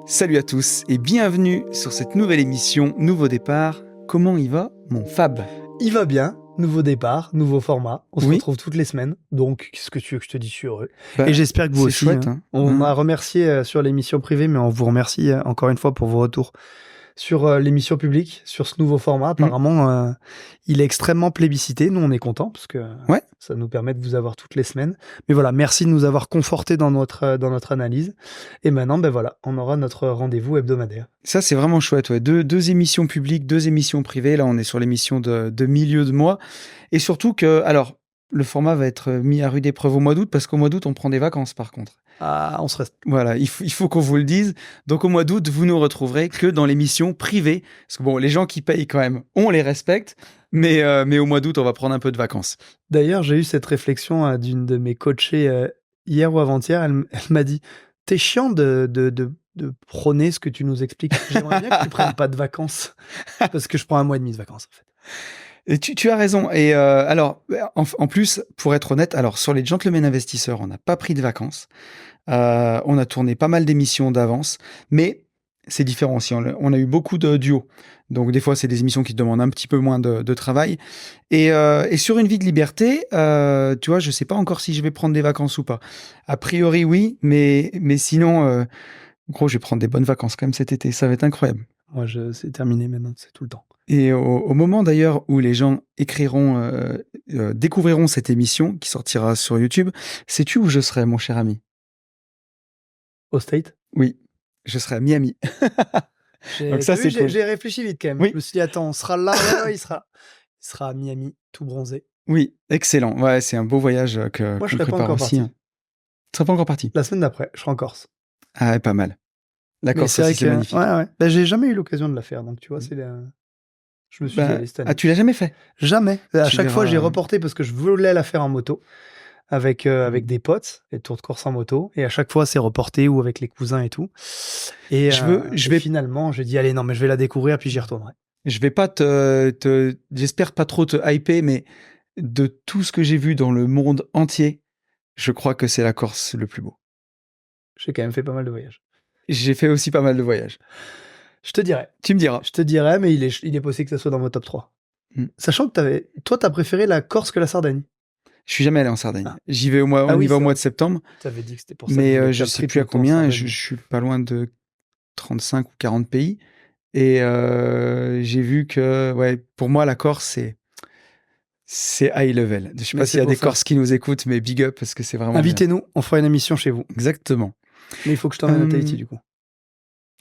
Salut à tous et bienvenue sur cette nouvelle émission Nouveau Départ. Comment il va, mon Fab ? Il va bien, nouveau départ, nouveau format. On se Oui. retrouve toutes les semaines. Donc, qu'est-ce que tu veux que je te dise, je suis heureux. Bah, Et j'espère que vous c'est aussi. chouette, hein. hein. On Hein. m'a remercié sur l'émission privée, mais on vous remercie encore une fois pour vos retours sur l'émission publique, sur ce nouveau format. Apparemment, il est extrêmement plébiscité. Nous, on est contents parce que Ouais. ça nous permet de vous avoir toutes les semaines. Mais voilà, merci de nous avoir confortés dans notre analyse. Et maintenant, ben voilà, on aura notre rendez-vous hebdomadaire. Ça, c'est vraiment chouette. Ouais. Deux émissions publiques, 2 émissions privées. Là, on est sur l'émission de milieu de mois. Et surtout que, alors, le format va être mis à rude épreuve au mois d'août parce qu'au mois d'août, on prend des vacances par contre. Ah, on se reste. Voilà, il faut qu'on vous le dise. Donc au mois d'août, vous nous retrouverez que dans l'émission privée. Parce que bon, les gens qui payent quand même, on les respecte. Mais au mois d'août, on va prendre un peu de vacances. D'ailleurs, j'ai eu cette réflexion d'une de mes coachées hier ou avant-hier. Elle m'a dit « T'es chiant de prôner ce que tu nous expliques. J'aimerais bien que tu prennes pas de vacances. » Parce que je prends 1 mois et demi de vacances, en fait. Et tu as raison. Et alors, en plus, pour être honnête, alors sur les Gentlemen Investisseurs, on n'a pas pris de vacances. On a tourné pas mal d'émissions d'avance, mais c'est différent aussi. On a eu beaucoup de duos. Donc des fois, c'est des émissions qui demandent un petit peu moins de travail. Et sur Une vie de liberté, tu vois, je sais pas encore si je vais prendre des vacances ou pas. A priori, oui, mais sinon, gros, je vais prendre des bonnes vacances quand même cet été. Ça va être incroyable. Moi, c'est terminé maintenant, c'est tout le temps. Et au moment d'ailleurs où les gens découvriront cette émission qui sortira sur YouTube, sais-tu où je serai, mon cher ami ? Au State. Oui, je serai à Miami. Donc ça, c'est cool. J'ai réfléchi vite quand même. Oui. Je me suis dit, attends, on sera là, il sera à Miami, tout bronzé. Oui, excellent. Ouais, c'est un beau voyage que Moi, je qu'on serais pas prépare encore aussi. parti. Hein. Tu serais pas encore parti ? La semaine d'après, je serai en Corse. Ah ouais, pas mal. La Mais Corse c'est vrai aussi, c'est que magnifique. ouais. Ben, j'ai jamais eu l'occasion de la faire, donc tu vois, je me suis dit, allez, cette année. Ah, tu l'as jamais fait ? Jamais. À Tu chaque fois, verras. j'ai reporté parce que je voulais la faire en moto avec des potes, les tours de Corse en moto. Et à chaque fois, c'est reporté ou avec les cousins et tout. Et, finalement, j'ai dit, allez, non, mais je vais la découvrir, puis j'y retournerai. Je vais pas j'espère pas trop te hyper, mais de tout ce que j'ai vu dans le monde entier, je crois que c'est la Corse le plus beau. J'ai quand même fait pas mal de voyages. J'ai fait aussi pas mal de voyages. Je te dirai. Tu me diras. Je te dirai, mais il est possible que ça soit dans mon top 3. Sachant que toi, t'as préféré la Corse que la Sardaigne. Je suis jamais allé en Sardaigne. Ah. J'y vais on y va au mois de septembre. T'avais dit que c'était pour ça. Mais je sais plus à combien. Je suis pas loin de 35 ou 40 pays. Et j'ai vu que, ouais, pour moi, la Corse, c'est high level. Je sais pas s'il y a des Corses qui nous écoutent, mais big up parce que c'est vraiment. Invitez-nous, on fera une émission chez vous. Exactement. Mais il faut que je t'emmène à Tahiti, du coup.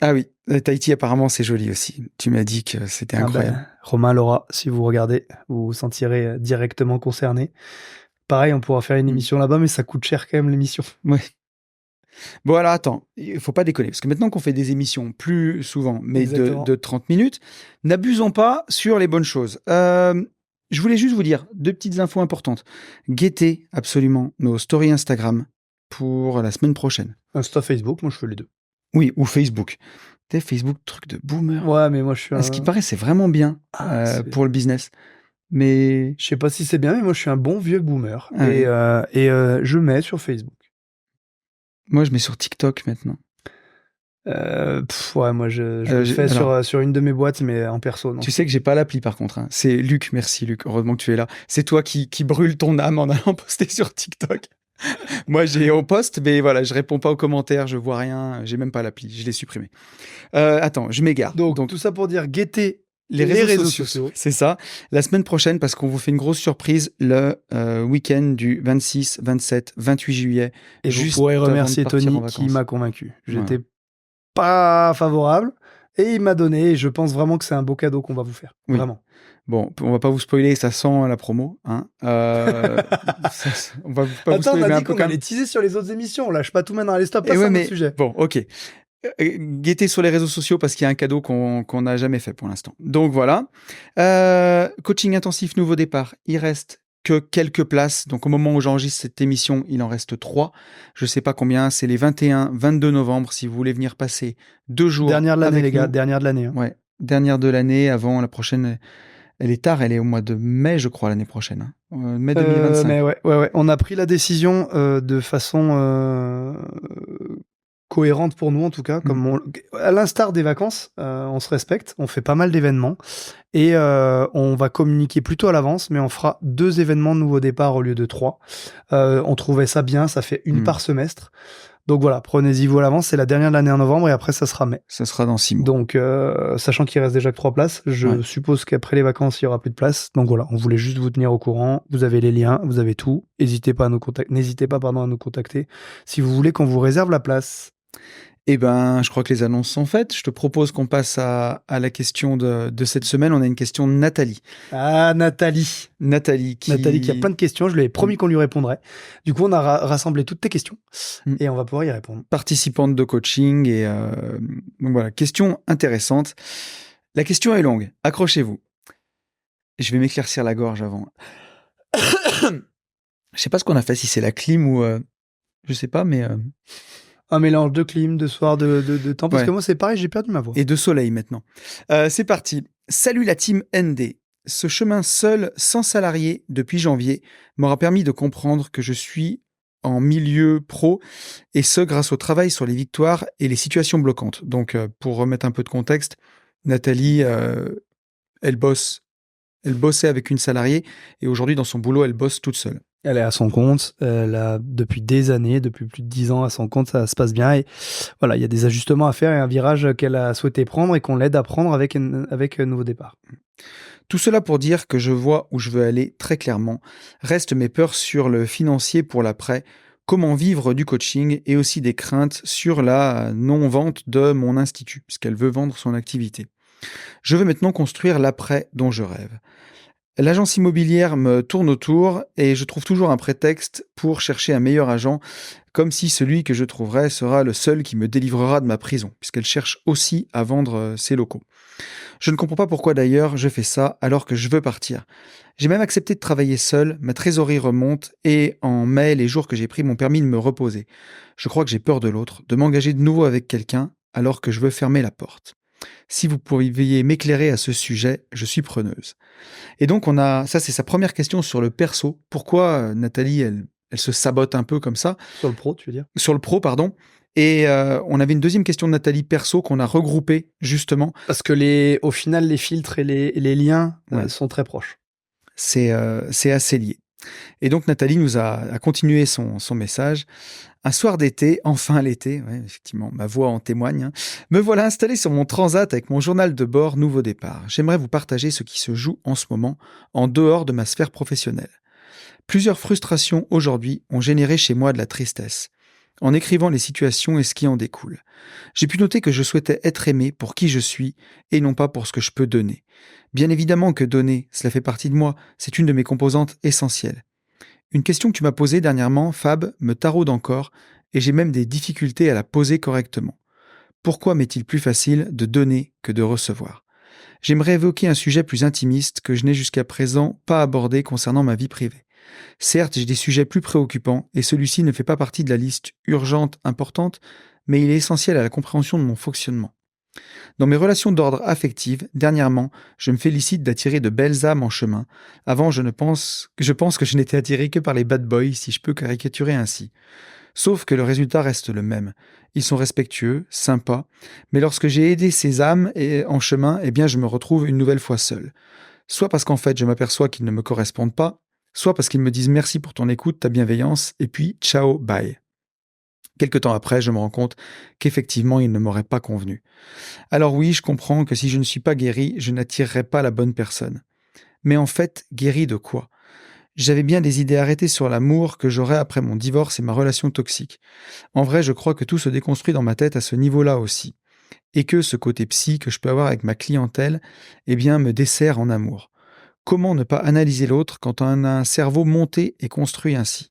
Ah oui, Tahiti, apparemment, c'est joli aussi. Tu m'as dit que c'était incroyable. Romain, Laura, si vous regardez, vous vous sentirez directement concerné. Pareil, on pourra faire une émission là-bas, mais ça coûte cher quand même, l'émission. Ouais. Bon, alors attends, il faut pas déconner, parce que maintenant qu'on fait des émissions plus souvent, mais de 30 minutes, n'abusons pas sur les bonnes choses. Je voulais juste vous dire 2 petites infos importantes. Guettez absolument nos stories Instagram pour la semaine prochaine. Insta, Facebook, moi je fais les deux. Oui, ou Facebook. T'es Facebook, truc de boomer. Ouais, mais moi je suis Ce qui paraît, c'est vraiment bien pour le business. Mais je sais pas si c'est bien, mais moi je suis un bon vieux boomer. Et je mets sur Facebook. Moi, je mets sur TikTok maintenant. Ouais, moi je le fais sur une de mes boîtes, mais en perso. Non. Tu sais que j'ai pas l'appli par contre. Hein. C'est Luc, merci Luc. Heureusement que tu es là. C'est toi qui brûle ton âme en allant poster sur TikTok. Moi, on poste, mais voilà, je réponds pas aux commentaires, je vois rien, j'ai même pas l'appli, je l'ai supprimé. Attends, je m'égare. Donc tout ça pour dire guettez les réseaux sociaux. C'est ça. La semaine prochaine, parce qu'on vous fait une grosse surprise le week-end du 26, 27, 28 juillet. Et vous pourrez remercier Tony qui m'a convaincu. J'étais pas favorable et il m'a donné. Et je pense vraiment que c'est un beau cadeau qu'on va vous faire. Oui. Vraiment. Bon, on va pas vous spoiler, ça sent la promo. Hein. On va pas vous spoiler, on a dit qu'on allait teaser sur les autres émissions. On lâche pas tout maintenant. Allez, stop, passe à notre sujet. Bon, ok. Guettez sur les réseaux sociaux parce qu'il y a un cadeau qu'on n'a jamais fait pour l'instant. Donc voilà. Coaching intensif nouveau départ. Il reste que quelques places. Donc au moment où j'enregistre cette émission, il en reste 3. Je sais pas combien. C'est les 21, 22 novembre. Si vous voulez venir passer 2 jours. Dernière de l'année, les gars. Dernière de l'année. Hein. Ouais. Dernière de l'année avant la prochaine. Elle est tard, elle est au mois de mai, je crois, l'année prochaine. Hein. Mai 2025. Mais ouais. On a pris la décision de façon cohérente pour nous en tout cas. À l'instar des vacances, on se respecte, on fait pas mal d'événements et on va communiquer plutôt à l'avance, mais on fera 2 événements de nouveau départ au lieu de 3. On trouvait ça bien, ça fait une par semestre. Donc voilà, prenez-y vous à l'avance, c'est la dernière de l'année en novembre et après ça sera mai. Ça sera dans 6 mois. Donc sachant qu'il reste déjà que 3 places, je suppose qu'après les vacances il y aura plus de place. Donc voilà, on voulait juste vous tenir au courant. Vous avez les liens, vous avez tout. N'hésitez pas à nous contacter si vous voulez qu'on vous réserve la place. Eh ben, je crois que les annonces sont faites. Je te propose qu'on passe à la question de cette semaine. On a une question de Nathalie. Ah, Nathalie. Nathalie qui a plein de questions. Je lui ai promis qu'on lui répondrait. Du coup, on a rassemblé toutes tes questions et on va pouvoir y répondre. Participante de coaching et donc voilà, question intéressante. La question est longue. Accrochez-vous. Je vais m'éclaircir la gorge avant. Je sais pas ce qu'on a fait, si c'est la clim ou je sais pas, mais un mélange de clim, de soir, de temps. Parce que moi, c'est pareil, j'ai perdu ma voix. Et de soleil maintenant. C'est parti. Salut la team ND. Ce chemin seul, sans salarié, depuis janvier, m'aura permis de comprendre que je suis en milieu pro, et ce, grâce au travail sur les victoires et les situations bloquantes. Donc, pour remettre un peu de contexte, Nathalie, elle bossait avec une salariée, et aujourd'hui, dans son boulot, elle bosse toute seule. Elle est à son compte, elle a depuis des années, depuis plus de 10 ans à son compte, ça se passe bien et voilà, il y a des ajustements à faire et un virage qu'elle a souhaité prendre et qu'on l'aide à prendre avec un nouveau départ. Tout cela pour dire que je vois où je veux aller très clairement. Restent mes peurs sur le financier pour l'après, comment vivre du coaching et aussi des craintes sur la non-vente de mon institut, puisqu'elle veut vendre son activité. Je veux maintenant construire l'après dont je rêve. L'agence immobilière me tourne autour et je trouve toujours un prétexte pour chercher un meilleur agent, comme si celui que je trouverai sera le seul qui me délivrera de ma prison, puisqu'elle cherche aussi à vendre ses locaux. Je ne comprends pas pourquoi d'ailleurs je fais ça alors que je veux partir. J'ai même accepté de travailler seul, ma trésorerie remonte et en mai, les jours que j'ai pris m'ont permis de me reposer. Je crois que j'ai peur de l'autre, de m'engager de nouveau avec quelqu'un alors que je veux fermer la porte. Si vous pouviez m'éclairer à ce sujet, je suis preneuse. Et donc, ça c'est sa première question sur le perso. Pourquoi Nathalie, elle se sabote un peu comme ça? Sur le pro, tu veux dire? Sur le pro, pardon. Et on avait une deuxième question de Nathalie perso qu'on a regroupée, justement. Parce que au final, les filtres et les liens sont très proches. C'est assez lié. Et donc, Nathalie nous a continué son message. Un soir d'été, enfin l'été, ouais, effectivement, ma voix en témoigne, me voilà installé sur mon transat avec mon journal de bord Nouveau Départ. J'aimerais vous partager ce qui se joue en ce moment, en dehors de ma sphère professionnelle. Plusieurs frustrations aujourd'hui ont généré chez moi de la tristesse, en écrivant les situations et ce qui en découle. J'ai pu noter que je souhaitais être aimé pour qui je suis et non pas pour ce que je peux donner. Bien évidemment que donner, cela fait partie de moi, c'est une de mes composantes essentielles. Une question que tu m'as posée dernièrement, Fab, me taraude encore et j'ai même des difficultés à la poser correctement. Pourquoi m'est-il plus facile de donner que de recevoir ? J'aimerais évoquer un sujet plus intimiste que je n'ai jusqu'à présent pas abordé concernant ma vie privée. Certes, j'ai des sujets plus préoccupants et celui-ci ne fait pas partie de la liste urgente importante, mais il est essentiel à la compréhension de mon fonctionnement. Dans mes relations d'ordre affectif, dernièrement, je me félicite d'attirer de belles âmes en chemin. Avant, je pense que je n'étais attiré que par les bad boys, si je peux caricaturer ainsi. Sauf que le résultat reste le même. Ils sont respectueux, sympas, mais lorsque j'ai aidé ces âmes en chemin, eh bien je me retrouve une nouvelle fois seul. Soit parce qu'en fait je m'aperçois qu'ils ne me correspondent pas, soit parce qu'ils me disent merci pour ton écoute, ta bienveillance, et puis ciao, bye. Quelque temps après, je me rends compte qu'effectivement, ils ne m'auraient pas convenu. Alors oui, je comprends que si je ne suis pas guéri, je n'attirerai pas la bonne personne. Mais en fait, guéri de quoi ? J'avais bien des idées arrêtées sur l'amour que j'aurais après mon divorce et ma relation toxique. En vrai, je crois que tout se déconstruit dans ma tête à ce niveau-là aussi. Et que ce côté psy que je peux avoir avec ma clientèle, eh bien, me dessert en amour. Comment ne pas analyser l'autre quand on a un cerveau monté et construit ainsi ?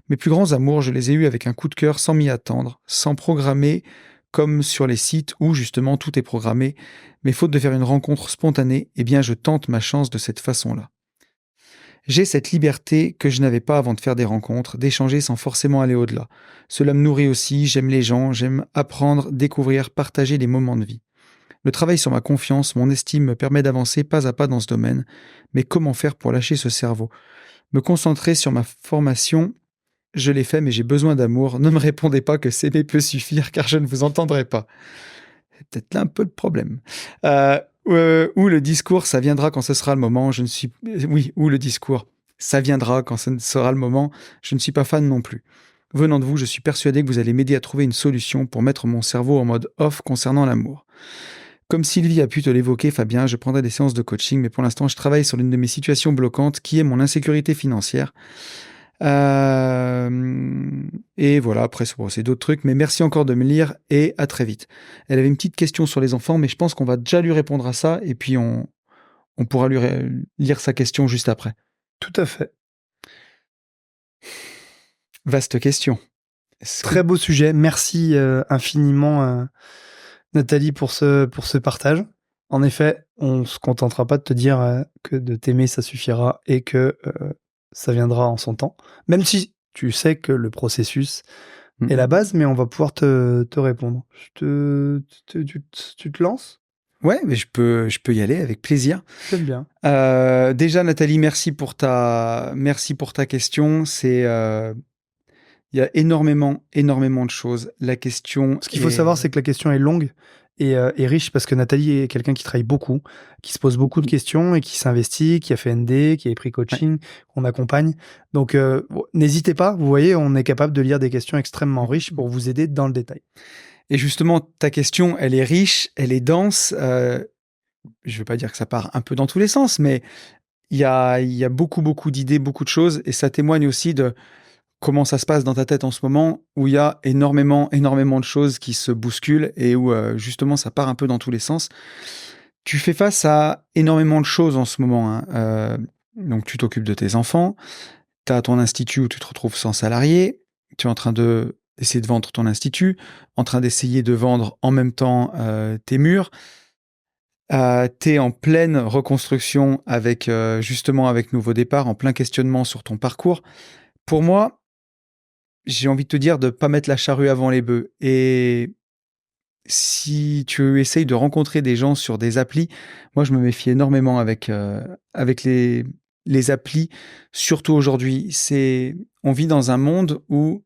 Mes plus grands amours, je les ai eus avec un coup de cœur sans m'y attendre, sans programmer, comme sur les sites où justement tout est programmé, mais faute de faire une rencontre spontanée, eh bien je tente ma chance de cette façon-là. J'ai cette liberté que je n'avais pas avant de faire des rencontres, d'échanger sans forcément aller au-delà. Cela me nourrit aussi, j'aime les gens, j'aime apprendre, découvrir, partager des moments de vie. Le travail sur ma confiance, mon estime me permet d'avancer pas à pas dans ce domaine, mais comment faire pour lâcher ce cerveau ? Me concentrer sur ma formation je l'ai fait, mais j'ai besoin d'amour. Ne me répondez pas que s'aimer peut suffire, car je ne vous entendrai pas. C'est peut-être là un peu le problème. Ou le discours, ça viendra quand ce sera le moment. Je ne suis... Oui, ou le discours, ça viendra quand ce sera le moment. Je ne suis pas fan non plus. Venant de vous, je suis persuadé que vous allez m'aider à trouver une solution pour mettre mon cerveau en mode off concernant l'amour. Comme Sylvie a pu te l'évoquer, Fabien, je prendrai des séances de coaching, mais pour l'instant, je travaille sur l'une de mes situations bloquantes, qui est mon insécurité financière. Et voilà, après, c'est d'autres trucs, mais merci encore de me lire et à très vite. Elle avait une petite question sur les enfants, mais je pense qu'on va déjà lui répondre à ça, et puis on pourra lui lire sa question juste après. Tout à fait. Vaste question. Très beau sujet. Merci infiniment, Nathalie, pour ce partage. En effet, on se contentera pas de te dire que de t'aimer, ça suffira et que ça viendra en son temps. Même si tu sais que le processus est la base, mais on va pouvoir te répondre. Tu te lances ? Ouais, mais je peux y aller avec plaisir. J'aime bien. Déjà, Nathalie, merci pour ta question. Il y a énormément de choses. La question. Ce qu'il faut savoir, c'est que la question est longue et riche parce que Nathalie est quelqu'un qui travaille beaucoup, qui se pose beaucoup de questions et qui s'investit, qui a fait ND, qui a pris coaching, qu'on accompagne. Donc, n'hésitez pas. Vous voyez, on est capable de lire des questions extrêmement riches pour vous aider dans le détail. Et justement, ta question, elle est riche, elle est dense. Je ne veux pas dire que ça part un peu dans tous les sens, mais il y a beaucoup d'idées, beaucoup de choses, et ça témoigne aussi de comment ça se passe dans ta tête en ce moment, où il y a énormément de choses qui se bousculent et où justement ça part un peu dans tous les sens. Tu fais face à énormément de choses en ce moment, hein. Donc tu t'occupes de tes enfants, tu as ton institut où tu te retrouves sans salarié, tu es en train d'essayer de vendre ton institut, en train d'essayer de vendre en même temps tes murs. Tu es en pleine reconstruction avec justement avec Nouveau Départ, en plein questionnement sur ton parcours. Pour moi, j'ai envie de te dire de ne pas mettre la charrue avant les bœufs. Et si tu essayes de rencontrer des gens sur des applis, moi je me méfie énormément avec les applis, surtout aujourd'hui. On vit dans un monde où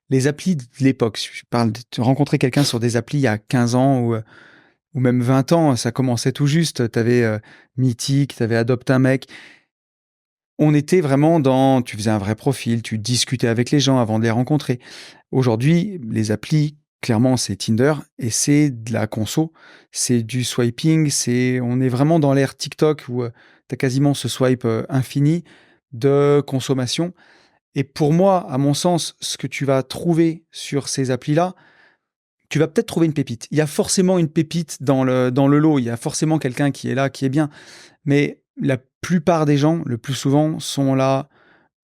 les applis de l'époque, je parle de rencontrer quelqu'un sur des applis il y a 15 ans ou même 20 ans, ça commençait tout juste. Tu avais Mythique, tu avais Adopte un mec. On était vraiment tu faisais un vrai profil, tu discutais avec les gens avant de les rencontrer. Aujourd'hui, les applis, clairement, c'est Tinder et c'est de la conso, c'est du swiping, on est vraiment dans l'ère TikTok où tu as quasiment ce swipe infini de consommation. Et pour moi, à mon sens, ce que tu vas trouver sur ces applis-là, tu vas peut-être trouver une pépite. Il y a forcément une pépite dans le lot, il y a forcément quelqu'un qui est là, qui est bien. Mais la plupart des gens, le plus souvent, sont là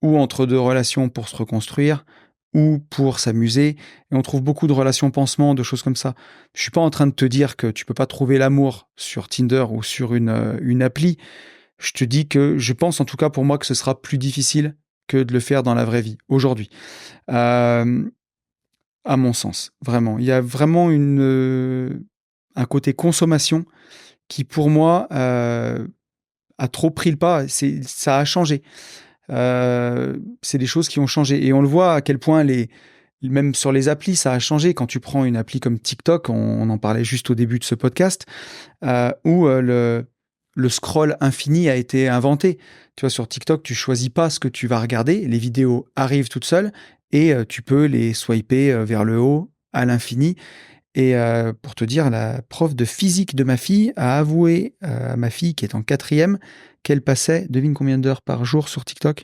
ou entre deux relations pour se reconstruire ou pour s'amuser. Et on trouve beaucoup de relations pansements, de choses comme ça. Je suis pas en train de te dire que tu peux pas trouver l'amour sur Tinder ou sur une appli. Je te dis que je pense en tout cas pour moi que ce sera plus difficile que de le faire dans la vraie vie, aujourd'hui. À mon sens, vraiment. Il y a vraiment un côté consommation qui, pour moi, a trop pris le pas. Ça a changé. C'est des choses qui ont changé. Et on le voit à quel point, même sur les applis, ça a changé. Quand tu prends une appli comme TikTok, on en parlait juste au début de ce podcast, où le scroll infini a été inventé. Tu vois, sur TikTok, tu choisis pas ce que tu vas regarder. Les vidéos arrivent toutes seules et tu peux les swiper vers le haut à l'infini. Et pour te dire, la prof de physique de ma fille a avoué à ma fille, qui est en 4e, qu'elle passait, devine combien d'heures par jour sur TikTok ?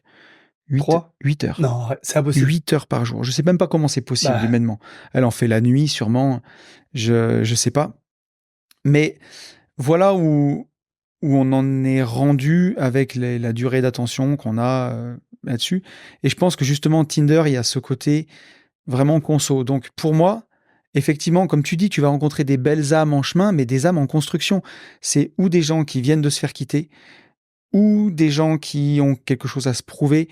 8 heures. Non, c'est impossible. 8 heures par jour. Je sais même pas comment c'est possible humainement. Elle en fait la nuit, sûrement. Je sais pas. Mais voilà où on en est rendu avec la durée d'attention qu'on a là-dessus. Et je pense que justement, Tinder, il y a ce côté vraiment conso. Donc pour moi, effectivement, comme tu dis, tu vas rencontrer des belles âmes en chemin, mais des âmes en construction. C'est ou des gens qui viennent de se faire quitter, ou des gens qui ont quelque chose à se prouver.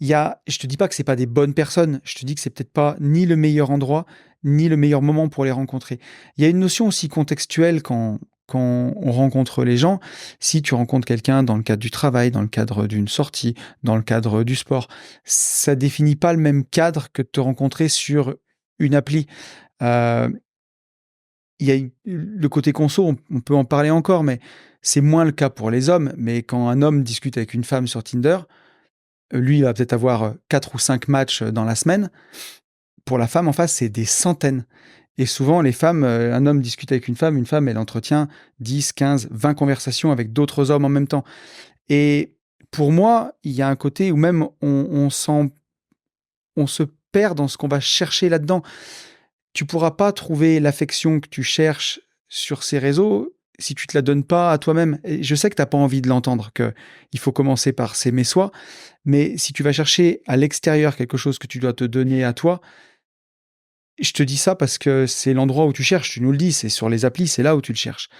Je te dis pas que c'est pas des bonnes personnes, je te dis que c'est peut-être pas ni le meilleur endroit, ni le meilleur moment pour les rencontrer. Il y a une notion aussi contextuelle quand quand on rencontre les gens, si tu rencontres quelqu'un dans le cadre du travail, dans le cadre d'une sortie, dans le cadre du sport, ça définit pas le même cadre que de te rencontrer sur une appli. Euh, il y a le côté conso, on peut en parler encore, mais c'est moins le cas pour les hommes. Mais quand un homme discute avec une femme sur Tinder, lui, il va peut-être avoir 4 ou 5 matchs dans la semaine. Pour la femme en face, c'est des centaines. Et souvent, les femmes, un homme discute avec une femme, elle entretient 10, 15, 20 conversations avec d'autres hommes en même temps. Et pour moi, il y a un côté où même on se perd dans ce qu'on va chercher là-dedans. Tu pourras pas trouver l'affection que tu cherches sur ces réseaux si tu te la donnes pas à toi-même. Et je sais que tu n'as pas envie de l'entendre, qu'il faut commencer par s'aimer soi, mais si tu vas chercher à l'extérieur quelque chose que tu dois te donner à toi, je te dis ça parce que c'est l'endroit où tu cherches, tu nous le dis, c'est sur les applis, c'est là où tu le cherches.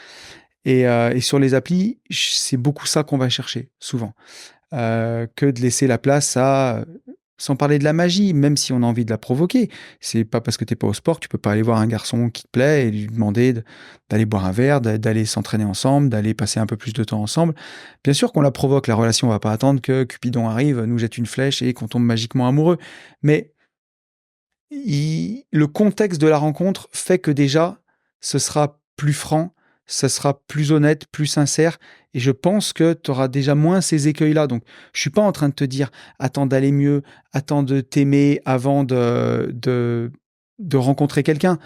Et sur les applis, c'est beaucoup ça qu'on va chercher, souvent. Que de laisser la place à... Sans parler de la magie, même si on a envie de la provoquer. C'est pas parce que t'es pas au sport, tu peux pas aller voir un garçon qui te plaît et lui demander d'aller boire un verre, d'aller s'entraîner ensemble, d'aller passer un peu plus de temps ensemble. Bien sûr qu'on la provoque, la relation, on va pas attendre que Cupidon arrive, nous jette une flèche et qu'on tombe magiquement amoureux. Mais le contexte de la rencontre fait que déjà, ce sera plus franc, ça sera plus honnête, plus sincère, et je pense que tu auras déjà moins ces écueils-là. Donc, je suis pas en train de te dire, attends d'aller mieux, attends de t'aimer avant de rencontrer quelqu'un.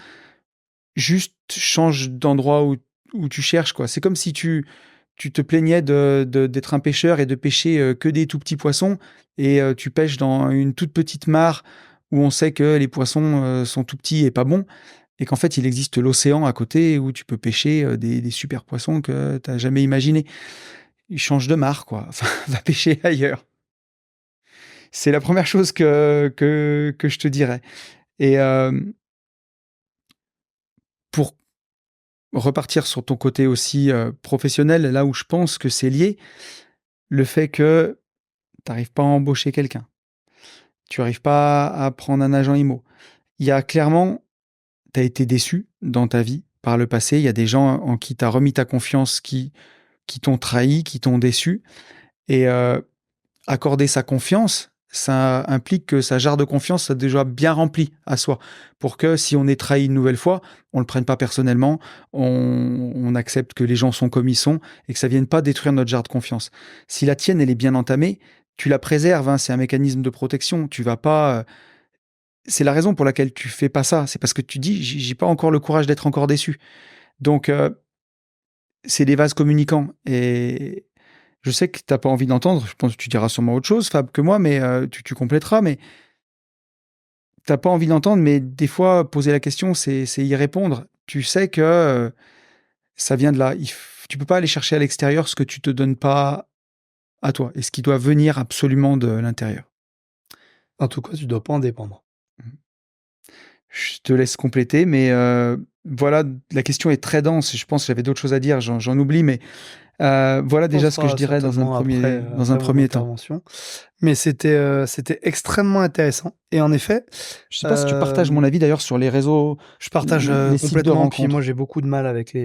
Juste change d'endroit où tu cherches, quoi. C'est comme si tu te plaignais d'être un pêcheur et de pêcher que des tout petits poissons, et tu pêches dans une toute petite mare où on sait que les poissons sont tout petits et pas bons, et qu'en fait, il existe l'océan à côté où tu peux pêcher des super poissons que tu n'as jamais imaginés. Change de mare, quoi. Enfin, va pêcher ailleurs. C'est la première chose que je te dirais. Et pour repartir sur ton côté aussi professionnel, là où je pense que c'est lié, le fait que tu n'arrives pas à embaucher quelqu'un, tu n'arrives pas à prendre un agent IMO. Il y a clairement, tu as été déçu dans ta vie par le passé, il y a des gens en qui tu as remis ta confiance qui t'ont trahi, qui t'ont déçu, et accorder sa confiance, ça implique que sa jarre de confiance soit déjà bien remplie à soi, pour que si on est trahi une nouvelle fois, on ne le prenne pas personnellement, on accepte que les gens sont comme ils sont, et que ça ne vienne pas détruire notre jarre de confiance. Si la tienne, elle est bien entamée, tu la préserves, hein, c'est un mécanisme de protection, tu vas pas... c'est la raison pour laquelle tu fais pas ça, c'est parce que tu dis, j'ai pas encore le courage d'être encore déçu. Donc, c'est des vases communicants, et je sais que tu n'as pas envie d'entendre, je pense que tu diras sûrement autre chose, Fab, que moi, mais tu compléteras, mais tu n'as pas envie d'entendre, mais des fois, poser la question, c'est y répondre. Tu sais que ça vient de là. Tu peux pas aller chercher à l'extérieur ce que tu te donnes pas à toi, et ce qui doit venir absolument de l'intérieur. En tout cas, tu dois pas en dépendre. Je te laisse compléter, mais voilà, la question est très dense. Je pense que j'avais d'autres choses à dire, j'en oublie, mais voilà déjà ce que je dirais dans un premier temps. Mais c'était extrêmement intéressant. Et en effet, je sais pas si tu partages mon avis d'ailleurs sur les réseaux. Je partage les sites de complètement. rencontres. Puis moi, j'ai beaucoup de mal avec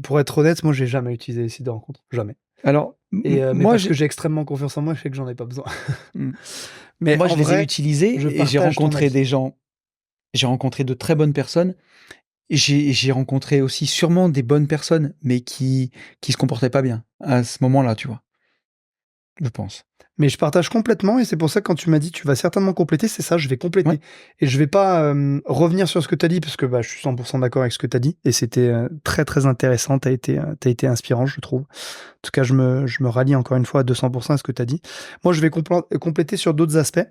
pour être honnête, moi, j'ai jamais utilisé les sites de rencontres, jamais. Alors, mais parce que j'ai extrêmement confiance en moi, je sais que j'en ai pas besoin. Mais moi, je les ai utilisés et j'ai rencontré des gens. J'ai rencontré de très bonnes personnes. J'ai rencontré aussi sûrement des bonnes personnes, mais qui se comportaient pas bien à ce moment-là, tu vois. Je pense. Mais je partage complètement, et c'est pour ça que quand tu m'as dit tu vas certainement compléter, c'est ça, je vais compléter. Ouais. Et je vais pas revenir sur ce que tu as dit, parce que je suis 100% d'accord avec ce que tu as dit, et c'était très très intéressant, t'as été inspirant, je trouve. En tout cas, je me rallie encore une fois à 200% à ce que tu as dit. Moi, je vais compléter sur d'autres aspects.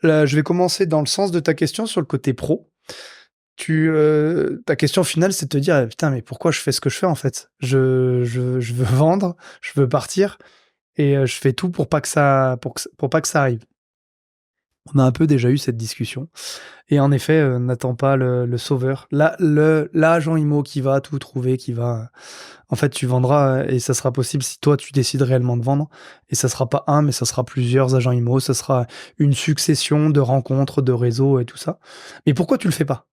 Là, je vais commencer dans le sens de ta question sur le côté pro. Ta question finale, c'est de te dire, putain, mais pourquoi je fais ce que je fais en fait ? Je veux vendre, je veux partir, et je fais tout pour pas que ça arrive. On a un peu déjà eu cette discussion, et en effet, n'attends pas le sauveur, l'agent IMO qui va tout trouver, qui va, en fait, tu vendras, et ça sera possible si toi tu décides réellement de vendre, et ça sera pas un, mais ça sera plusieurs agents IMO, ça sera une succession de rencontres, de réseaux et tout ça. Mais pourquoi tu le fais pas ?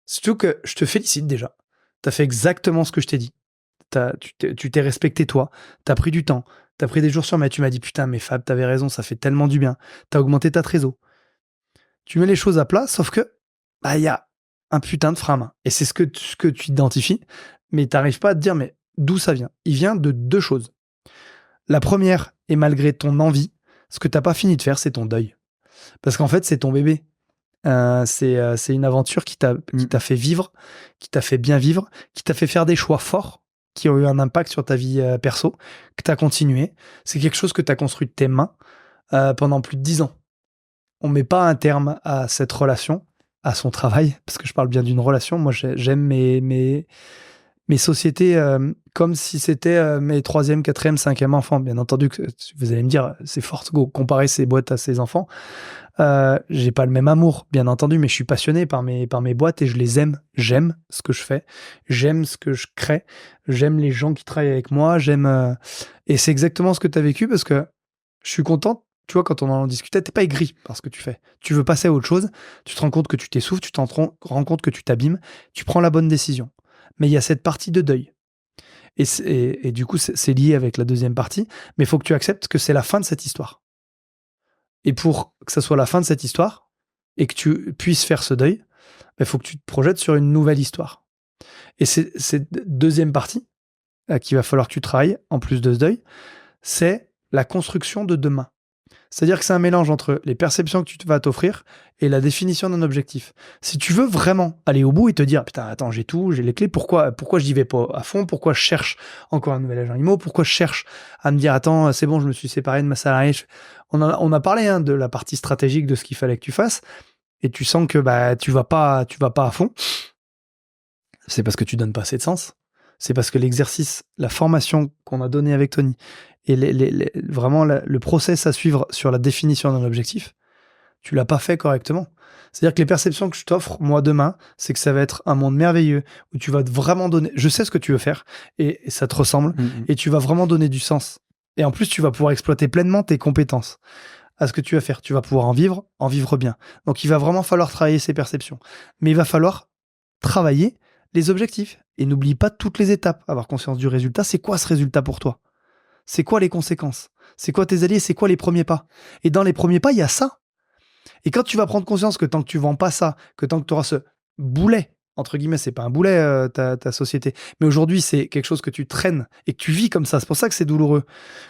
Surtout que je te félicite déjà. T'as fait exactement ce que je t'ai dit. tu t'es respecté toi, t'as pris du temps, t'as pris des jours sur, mais tu m'as dit putain, mais Fab, t'avais raison, ça fait tellement du bien. T'as augmenté ta trésor. Tu mets les choses à plat, sauf que bah il y a un putain de frein à main. Et c'est ce que tu identifies, mais t'arrives pas à te dire mais d'où ça vient. Il vient de deux choses. La première, et malgré ton envie, ce que t'as pas fini de faire, c'est ton deuil. Parce qu'en fait, c'est ton bébé. C'est une aventure qui t'a fait vivre, qui t'a fait bien vivre, qui t'a fait faire des choix forts, qui ont eu un impact sur ta vie perso, que t'as continué. C'est quelque chose que t'as construit de tes mains pendant plus de 10 ans. On met pas un terme à cette relation, à son travail, parce que je parle bien d'une relation. Moi, j'aime mes sociétés comme si c'était mes troisième, quatrième, cinquième enfants. Bien entendu, que vous allez me dire, c'est fort comparer ces boîtes à ses enfants. J'ai pas le même amour, bien entendu, mais je suis passionné par mes boîtes et je les aime. J'aime ce que je fais, j'aime ce que je crée, j'aime les gens qui travaillent avec moi, et c'est exactement ce que tu as vécu parce que je suis content. Tu vois, quand on en discutait, t'es pas aigri par ce que tu fais. Tu veux passer à autre chose, tu te rends compte que tu t'essouffles, tu te rends compte que tu t'abîmes, tu prends la bonne décision. Mais il y a cette partie de deuil. Et du coup, c'est lié avec la deuxième partie, mais il faut que tu acceptes que c'est la fin de cette histoire. Et pour que ça soit la fin de cette histoire, et que tu puisses faire ce deuil, il faut que tu te projettes sur une nouvelle histoire. Et cette deuxième partie, qu'il va falloir que tu travailles, en plus de ce deuil, c'est la construction de demain. C'est-à-dire que c'est un mélange entre les perceptions que tu vas t'offrir et la définition d'un objectif. Si tu veux vraiment aller au bout et te dire putain, attends, j'ai tout, j'ai les clés, pourquoi je n'y vais pas à fond, pourquoi je cherche encore un nouvel agent IMO, pourquoi je cherche à me dire attends, c'est bon, je me suis séparé de ma salariée. On a parlé de la partie stratégique de ce qu'il fallait que tu fasses et tu sens que tu vas pas à fond. C'est parce que tu donnes pas assez de sens. C'est parce que l'exercice, la formation qu'on a donnée avec Tony et vraiment le process à suivre sur la définition d'un objectif, tu l'as pas fait correctement. C'est-à-dire que les perceptions que je t'offre, moi, demain, c'est que ça va être un monde merveilleux où tu vas vraiment donner... Je sais ce que tu veux faire et ça te ressemble et tu vas vraiment donner du sens. Et en plus, tu vas pouvoir exploiter pleinement tes compétences à ce que tu vas faire. Tu vas pouvoir en vivre bien. Donc, il va vraiment falloir travailler ces perceptions. Mais il va falloir travailler les objectifs. Et n'oublie pas toutes les étapes. Avoir conscience du résultat. C'est quoi ce résultat pour toi ? C'est quoi les conséquences ? C'est quoi tes alliés ? C'est quoi les premiers pas ? Et dans les premiers pas, il y a ça. Et quand tu vas prendre conscience que tant que tu vends pas ça, que tant que tu auras ce boulet, entre guillemets, c'est pas un boulet ta société, mais aujourd'hui c'est quelque chose que tu traînes et que tu vis comme ça, c'est pour ça que c'est douloureux,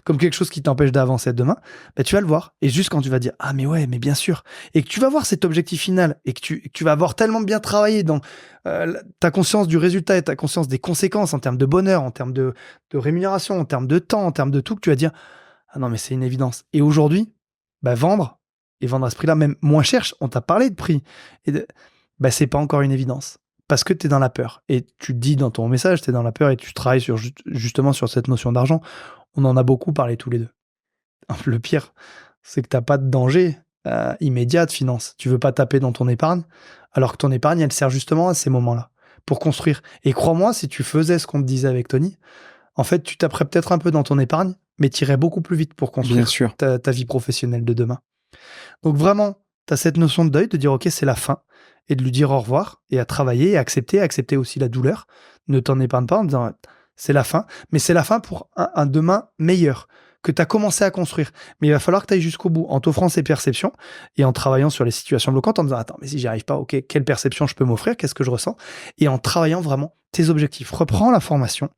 comme quelque chose qui t'empêche d'avancer demain, tu vas le voir. Et juste quand tu vas dire ah mais ouais, mais bien sûr, et que tu vas voir cet objectif final et que tu vas avoir tellement bien travaillé dans ta conscience du résultat et ta conscience des conséquences en termes de bonheur, en termes de rémunération, en termes de temps, en termes de tout, que tu vas dire ah non mais c'est une évidence. Et aujourd'hui, vendre à ce prix-là, même moins cher, on t'a parlé de prix. Et c'est pas encore une évidence. Parce que tu es dans la peur. Et tu dis dans ton message, tu es dans la peur et tu travailles justement sur cette notion d'argent. On en a beaucoup parlé tous les deux. Le pire, c'est que tu n'as pas de danger immédiat de finance. Tu veux pas taper dans ton épargne, alors que ton épargne, elle sert justement à ces moments-là, pour construire. Et crois-moi, si tu faisais ce qu'on te disait avec Tony, en fait, tu taperais peut-être un peu dans ton épargne, mais tu irais beaucoup plus vite pour construire ta vie professionnelle de demain. Donc vraiment, tu as cette notion de deuil, de dire ok, c'est la fin, et de lui dire au revoir, et à travailler, et accepter aussi la douleur. Ne t'en épargne pas en disant c'est la fin, mais c'est la fin pour un demain meilleur, que tu as commencé à construire. Mais il va falloir que tu ailles jusqu'au bout, en t'offrant ces perceptions, et en travaillant sur les situations bloquantes, en disant attends, mais si j'y arrive pas, ok, quelle perception je peux m'offrir, qu'est-ce que je ressens, et en travaillant vraiment tes objectifs. Reprends la formation,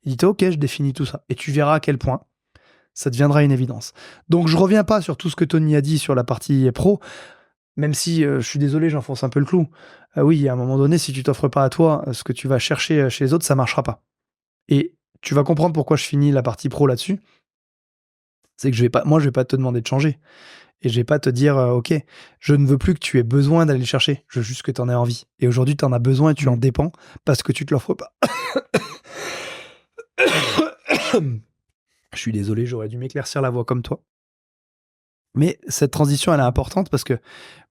et dis-toi ok, je définis tout ça, et tu verras à quel point ça deviendra une évidence. Donc je reviens pas sur tout ce que Tony a dit sur la partie pro, même si je suis désolé, j'enfonce un peu le clou. Oui, à un moment donné, si tu t'offres pas à toi ce que tu vas chercher chez les autres, ça marchera pas. Et tu vas comprendre pourquoi je finis la partie pro là-dessus. C'est que je vais pas te demander de changer. Et je vais pas te dire, ok, je ne veux plus que tu aies besoin d'aller le chercher. Je veux juste que tu en aies envie. Et aujourd'hui, tu en as besoin et tu en dépends parce que tu te l'offres pas. Je suis désolé, j'aurais dû m'éclaircir la voix comme toi. Mais cette transition, elle est importante parce que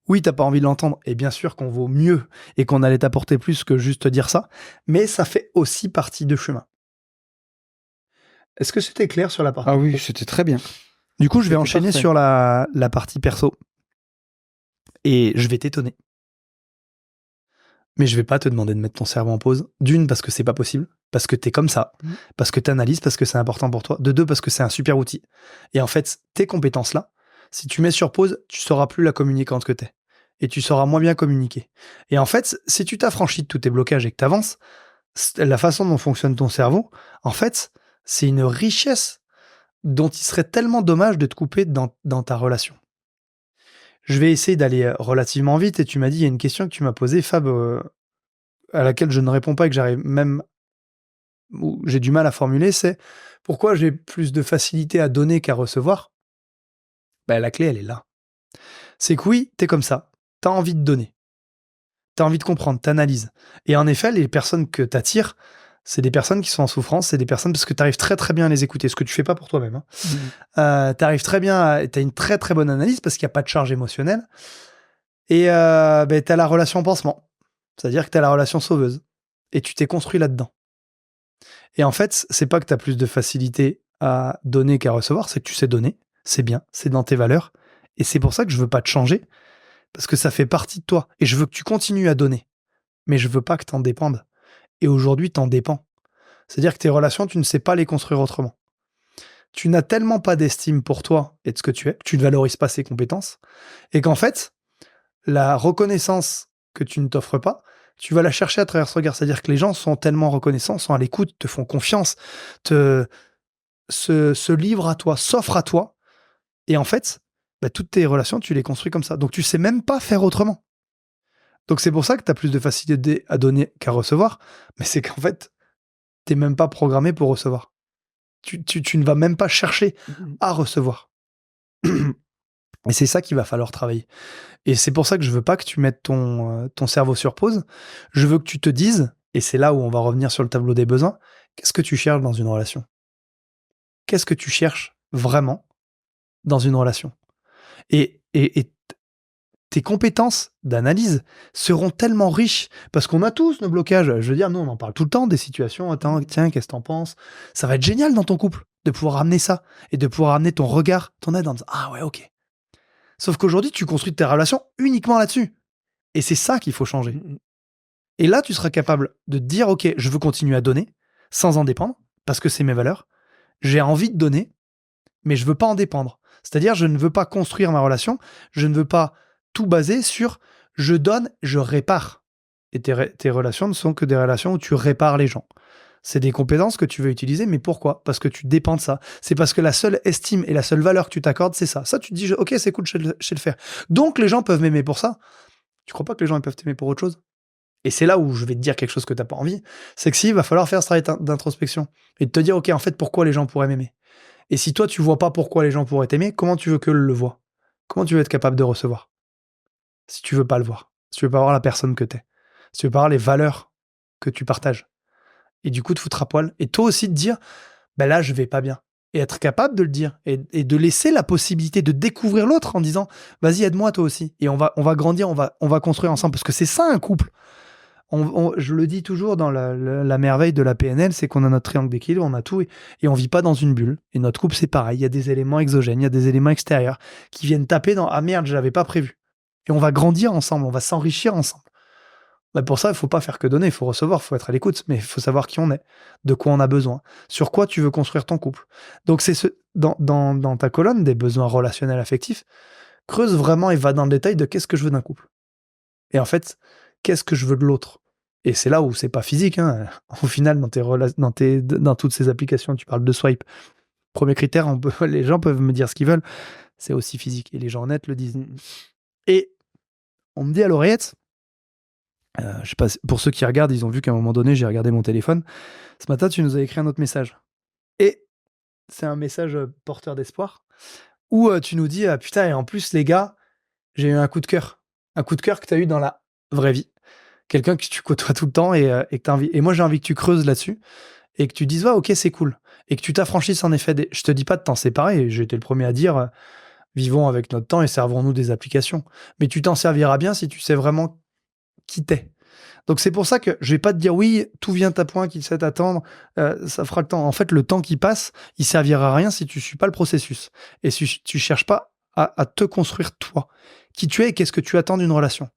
oui, t'as pas envie de l'entendre, et bien sûr qu'on vaut mieux et qu'on allait t'apporter plus que juste te dire ça, mais ça fait aussi partie du chemin. Est-ce que c'était clair sur la partie? Ah oui, c'était très bien. Du coup, je vais enchaîner sur la partie perso. Et je vais t'étonner. Mais je vais pas te demander de mettre ton cerveau en pause. D'une, parce que c'est pas possible, parce que t'es comme ça, parce que t'analyses, parce que c'est important pour toi. De deux, parce que c'est un super outil. Et en fait, tes compétences-là, si tu mets sur pause, tu sauras plus la communicante que t'es. Et tu sauras moins bien communiquer. Et en fait, si tu t'affranchis de tous tes blocages et que t'avances, la façon dont fonctionne ton cerveau, en fait, c'est une richesse dont il serait tellement dommage de te couper dans ta relation. Je vais essayer d'aller relativement vite et tu m'as dit, il y a une question que tu m'as posée, Fab, à laquelle je ne réponds pas et que j'arrive même, ou j'ai du mal à formuler, c'est pourquoi j'ai plus de facilité à donner qu'à recevoir? Ben, la clé, elle est là. C'est que oui, t'es comme ça, t'as envie de donner, t'as envie de comprendre, t'analyses. Et en effet, les personnes que t'attires, c'est des personnes qui sont en souffrance, c'est des personnes parce que t'arrives très très bien à les écouter, ce que tu fais pas pour toi-même. Hein. T'arrives très bien, t'as une très très bonne analyse parce qu'il n'y a pas de charge émotionnelle. Et ben, t'as la relation pansement, c'est-à-dire que t'as la relation sauveuse. Et tu t'es construit là-dedans. Et en fait, c'est pas que t'as plus de facilité à donner qu'à recevoir, c'est que tu sais donner, c'est bien, c'est dans tes valeurs. Et c'est pour ça que je veux pas te changer, parce que ça fait partie de toi. Et je veux que tu continues à donner. Mais je veux pas que t'en dépendes. Et aujourd'hui, t'en dépends. C'est-à-dire que tes relations, tu ne sais pas les construire autrement. Tu n'as tellement pas d'estime pour toi et de ce que tu es, que tu ne valorises pas ses compétences, et qu'en fait, la reconnaissance que tu ne t'offres pas, tu vas la chercher à travers ce regard. C'est-à-dire que les gens sont tellement reconnaissants, sont à l'écoute, te font confiance, se livrent à toi, s'offrent à toi. Et en fait, bah, toutes tes relations, tu les construis comme ça. Donc tu sais même pas faire autrement. Donc c'est pour ça que tu as plus de facilité à donner qu'à recevoir. Mais c'est qu'en fait, t'es même pas programmé pour recevoir. Tu ne vas même pas chercher à recevoir. Et c'est ça qu'il va falloir travailler. Et c'est pour ça que je veux pas que tu mettes ton cerveau sur pause. Je veux que tu te dises, et c'est là où on va revenir sur le tableau des besoins, qu'est-ce que tu cherches dans une relation? Qu'est-ce que tu cherches vraiment dans une relation? Et tes compétences d'analyse seront tellement riches, parce qu'on a tous nos blocages. Je veux dire, nous, on en parle tout le temps des situations. Attends, tiens, qu'est-ce que t'en penses? Ça va être génial dans ton couple de pouvoir amener ça et de pouvoir amener ton regard, ton aide en disant, ah ouais, ok. Sauf qu'aujourd'hui, tu construis tes relations uniquement là-dessus. Et c'est ça qu'il faut changer. Et là, tu seras capable de te dire, ok, je veux continuer à donner sans en dépendre, parce que c'est mes valeurs. J'ai envie de donner, mais je veux pas en dépendre. C'est-à-dire, je ne veux pas construire ma relation, je ne veux pas tout baser sur je donne, je répare. Et tes relations ne sont que des relations où tu répares les gens. C'est des compétences que tu veux utiliser, mais pourquoi? Parce que tu dépends de ça. C'est parce que la seule estime et la seule valeur que tu t'accordes, c'est ça. Ça, tu te dis, ok, c'est cool, je sais le faire. Donc, les gens peuvent m'aimer pour ça. Tu crois pas que les gens ils peuvent t'aimer pour autre chose? Et c'est là où je vais te dire quelque chose que t'as pas envie. C'est que s'il va falloir faire ce travail d'introspection et de te dire, ok, en fait, pourquoi les gens pourraient m'aimer? Et si toi, tu vois pas pourquoi les gens pourraient t'aimer, comment tu veux qu'eux le voient? Comment tu veux être capable de recevoir? Si tu veux pas le voir. Si tu veux pas voir la personne que t'es. Si tu veux pas voir les valeurs que tu partages. Et du coup, te foutre à poil. Et toi aussi de dire, ben là, je vais pas bien. Et être capable de le dire. Et de laisser la possibilité de découvrir l'autre en disant, vas-y, aide-moi toi aussi. Et on va grandir, on va construire ensemble. Parce que c'est ça un couple. Je le dis toujours dans la merveille de la PNL, c'est qu'on a notre triangle d'équilibre, on a tout, et on vit pas dans une bulle. Et notre couple, c'est pareil. Il y a des éléments exogènes, il y a des éléments extérieurs qui viennent taper dans, ah merde, je l'avais pas prévu. Et on va grandir ensemble, on va s'enrichir ensemble. Bah pour ça, il faut pas faire que donner, il faut recevoir, il faut être à l'écoute, mais il faut savoir qui on est, de quoi on a besoin, sur quoi tu veux construire ton couple. Donc c'est dans ta colonne des besoins relationnels affectifs, creuse vraiment et va dans le détail de qu'est-ce que je veux d'un couple. Et en fait, qu'est-ce que je veux de l'autre? Et c'est là où c'est pas physique, hein. Au final, dans toutes ces applications, tu parles de swipe. Premier critère, les gens peuvent me dire ce qu'ils veulent, c'est aussi physique. Et les gens honnêtes le disent. Et on me dit à l'oreillette, je sais pas, pour ceux qui regardent, ils ont vu qu'à un moment donné, j'ai regardé mon téléphone. Ce matin, tu nous as écrit un autre message. Et c'est un message porteur d'espoir, où tu nous dis, ah, putain, et en plus, les gars, j'ai eu un coup de cœur. Un coup de cœur que tu as eu dans la vraie vie. Quelqu'un que tu côtoies tout le temps et que tu as envie. Et moi, j'ai envie que tu creuses là-dessus et que tu dises, ouais, ok, c'est cool. Et que tu t'affranchisses en effet. Je te dis pas de t'en séparer. J'ai été le premier à dire, vivons avec notre temps et servons-nous des applications. Mais tu t'en serviras bien si tu sais vraiment qui t'es. Donc c'est pour ça que je vais pas te dire, oui, tout vient à point qu'il sait attendre, ça fera le temps. En fait, le temps qui passe, il servira à rien si tu suis pas le processus. Et si tu cherches pas à te construire toi, qui tu es et qu'est-ce que tu attends d'une relation.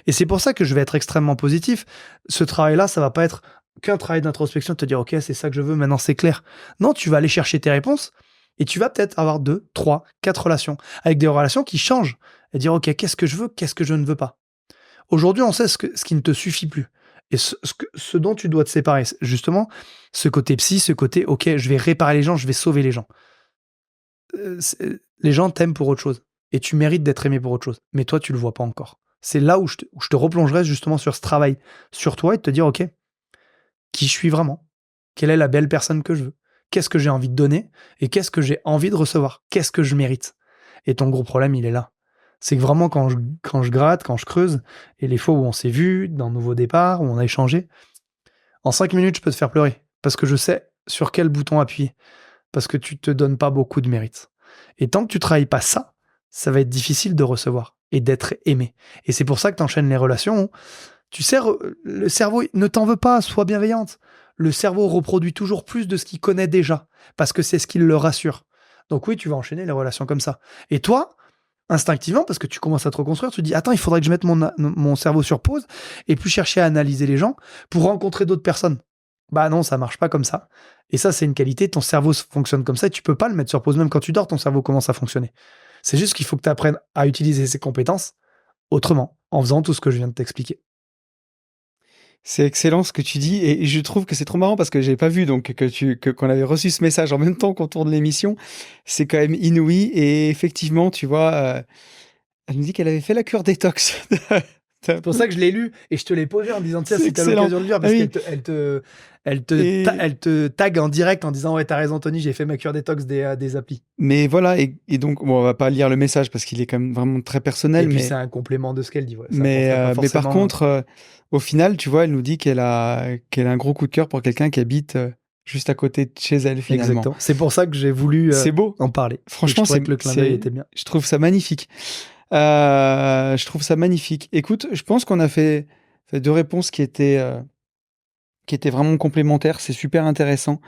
Et c'est pour ça que je vais être extrêmement positif. Ce travail-là, ça va pas être qu'un travail d'introspection, de te dire, ok, c'est ça que je veux, maintenant c'est clair. Non, tu vas aller chercher tes réponses et tu vas peut-être avoir 2, 3, 4 relations, avec des relations qui changent, et dire, ok, qu'est-ce que je veux, qu'est-ce que je ne veux pas. Aujourd'hui, on sait ce qui ne te suffit plus. Et ce dont tu dois te séparer, justement, ce côté psy, ce côté, ok, je vais réparer les gens, je vais sauver les gens. Les gens t'aiment pour autre chose. Et tu mérites d'être aimé pour autre chose. Mais toi, tu le vois pas encore. C'est là où je te replongerai justement sur ce travail, sur toi, et de te dire, ok, qui je suis vraiment? Quelle est la belle personne que je veux? Qu'est-ce que j'ai envie de donner? Et qu'est-ce que j'ai envie de recevoir? Qu'est-ce que je mérite? Et ton gros problème, il est là. C'est que vraiment, quand je gratte, quand je creuse, et les fois où on s'est vu, dans Nouveau Départ, où on a échangé, en 5 minutes, je peux te faire pleurer. Parce que je sais sur quel bouton appuyer. Parce que tu te donnes pas beaucoup de mérite. Et tant que tu travailles pas ça, ça va être difficile de recevoir et d'être aimé. Et c'est pour ça que tu enchaînes les relations. Tu sais, le cerveau ne t'en veut pas, sois bienveillante. Le cerveau reproduit toujours plus de ce qu'il connaît déjà, parce que c'est ce qui le rassure. Donc oui, tu vas enchaîner les relations comme ça. Et toi, instinctivement, parce que tu commences à te reconstruire, tu te dis, attends, il faudrait que je mette mon cerveau sur pause et plus chercher à analyser les gens pour rencontrer d'autres personnes. Bah non, ça marche pas comme ça. Et ça, c'est une qualité, ton cerveau fonctionne comme ça et tu peux pas le mettre sur pause. Même quand tu dors, ton cerveau commence à fonctionner. C'est juste qu'il faut que tu apprennes à utiliser ses compétences autrement, en faisant tout ce que je viens de t'expliquer. C'est excellent ce que tu dis et je trouve que c'est trop marrant parce que j'avais pas vu donc qu'on avait reçu ce message en même temps qu'on tourne l'émission. C'est quand même inouï et effectivement, tu vois, elle me dit qu'elle avait fait la cure détox. C'est pour ça que je l'ai lu et je te l'ai posé en disant, tiens, C'est si tu as excellent. l'occasion de le lire, parce Ah oui. elle te tag en direct en disant, ouais, t'as raison, Tony, j'ai fait ma cure détox des applis. Mais voilà, et donc, bon, on va pas lire le message parce qu'il est quand même vraiment très personnel. Et puis, mais c'est un complément de ce qu'elle dit. Ouais. Ça mais, apporterait pas mais par forcément- contre, au final, tu vois, elle nous dit qu'elle a un gros coup de cœur pour quelqu'un qui habite juste à côté de chez elle, finalement. Exactement. C'est pour ça que j'ai voulu C'est beau. en parler. Franchement, Et je trouvais que le clin d'œil était bien. je trouve ça magnifique. Je trouve ça magnifique. Écoute, je pense qu'on a fait 2 réponses qui étaient vraiment complémentaires. C'est super intéressant.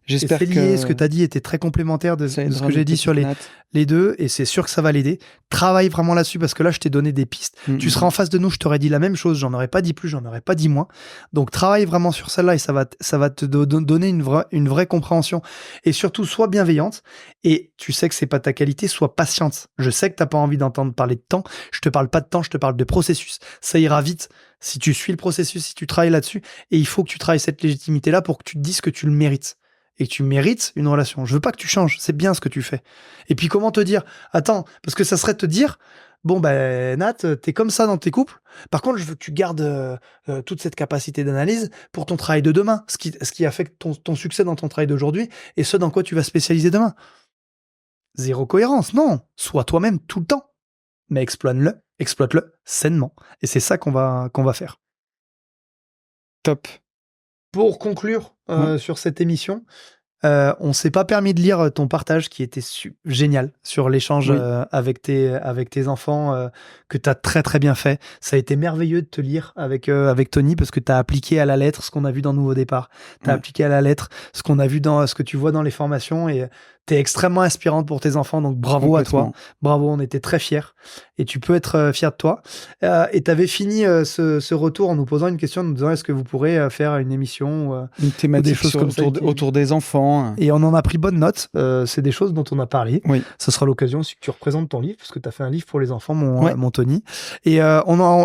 Et J'espère c'est lié, que ce que tu as dit était très complémentaire de ça ce aidera que j'ai notre dit sur petite Nat. les deux, et c'est sûr que ça va l'aider. Travaille vraiment là-dessus, parce que là, je t'ai donné des pistes. Tu seras en face de nous, je t'aurais dit la même chose, j'en aurais pas dit plus, j'en aurais pas dit moins. Donc travaille vraiment sur celle-là, et ça va te donner une vraie compréhension. Et surtout, sois bienveillante, et tu sais que c'est pas ta qualité, sois patiente. Je sais que t'as pas envie d'entendre parler de temps, je te parle pas de temps, je te parle de processus. Ça ira vite si tu suis le processus, si tu travailles là-dessus, et il faut que tu travailles cette légitimité-là pour que tu te dises que tu le mérites. Et que tu mérites une relation. Je veux pas que tu changes, c'est bien ce que tu fais. Et puis comment te dire, attends, parce que ça serait te dire, bon ben Nat, t'es comme ça dans tes couples, par contre je veux que tu gardes toute cette capacité d'analyse pour ton travail de demain, ce qui affecte ton succès dans ton travail d'aujourd'hui, et ce dans quoi tu vas spécialiser demain. Zéro cohérence, non, sois toi-même tout le temps, mais exploite-le sainement. Et c'est ça qu'on va faire. Top. Pour conclure sur cette émission, on s'est pas permis de lire ton partage qui était génial sur l'échange Oui. avec tes enfants que tu as très très bien fait. Ça a été merveilleux de te lire avec Tony, parce que tu as appliqué à la lettre ce qu'on a vu dans Nouveau Départ. Tu as appliqué à la lettre ce qu'on a vu dans ce que tu vois dans les formations, et tu es extrêmement inspirante pour tes enfants, donc bravo à toi. Bravo, on était très fiers et tu peux être fier de toi. Et tu avais fini ce retour en nous posant une question, en nous disant est-ce que vous pourrez faire une émission une thématique des choses comme ça, autour des enfants. Et on en a pris bonne note. C'est des choses dont on a parlé. Oui. Ce sera l'occasion aussi que tu représentes ton livre, parce que tu as fait un livre pour les enfants, Ouais. mon Tony. Et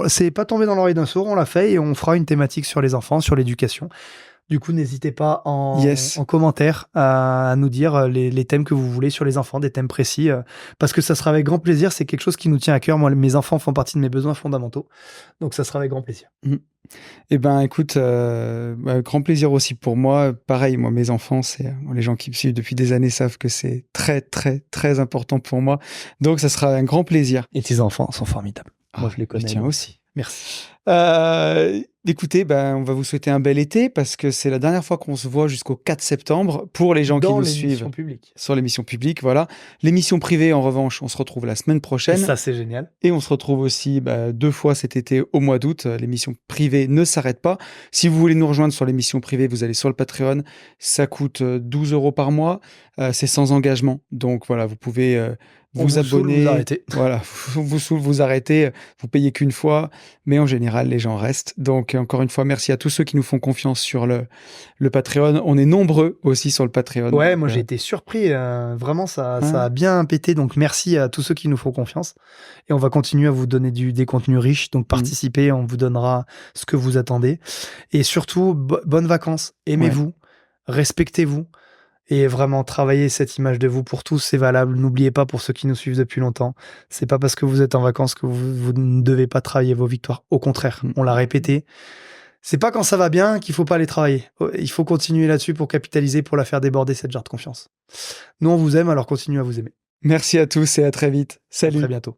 c'est pas tombé dans l'oreille d'un sourd, on l'a fait, et on fera une thématique sur les enfants, sur l'éducation. Du coup, n'hésitez pas en commentaire à nous dire les thèmes que vous voulez sur les enfants, des thèmes précis, parce que ça sera avec grand plaisir. C'est quelque chose qui nous tient à cœur. Moi, mes enfants font partie de mes besoins fondamentaux, donc ça sera avec grand plaisir. Eh ben, écoute, grand plaisir aussi pour moi. Pareil, moi, mes enfants, les gens qui me suivent depuis des années savent que c'est très, très, très important pour moi. Donc, ça sera un grand plaisir. Et tes enfants sont formidables. Moi, je les connais. Tiens aussi. Merci. Écoutez, on va vous souhaiter un bel été, parce que c'est la dernière fois qu'on se voit jusqu'au 4 septembre pour les gens qui nous suivent sur l'émission publique. Voilà. L'émission privée, en revanche, on se retrouve la semaine prochaine. Et ça, c'est génial. Et on se retrouve aussi 2 fois cet été au mois d'août. L'émission privée ne s'arrête pas. Si vous voulez nous rejoindre sur l'émission privée, vous allez sur le Patreon. Ça coûte 12 € par mois. C'est sans engagement. Donc voilà, vous pouvez On vous saoule, abonner. vous arrêtez. Voilà, vous saoule, vous arrêtez. Vous payez qu'une fois, mais en général, les gens restent. Donc, encore une fois, merci à tous ceux qui nous font confiance sur le Patreon. On est nombreux aussi sur le Patreon. Ouais, donc, moi j'ai été surpris. Vraiment, ça hein. a bien pété. Donc merci à tous ceux qui nous font confiance. Et on va continuer à vous donner des contenus riches. Donc participez, on vous donnera ce que vous attendez. Et surtout, bonnes vacances. Aimez-vous, respectez-vous. Et vraiment, travaillez cette image de vous pour tous, c'est valable. N'oubliez pas, pour ceux qui nous suivent depuis longtemps, c'est pas parce que vous êtes en vacances que vous ne devez pas travailler vos victoires. Au contraire, on l'a répété. C'est pas quand ça va bien qu'il faut pas aller travailler. Il faut continuer là-dessus pour capitaliser, pour la faire déborder, cette jarre de confiance. Nous, on vous aime, alors continuez à vous aimer. Merci à tous et à très vite. À Salut. très bientôt.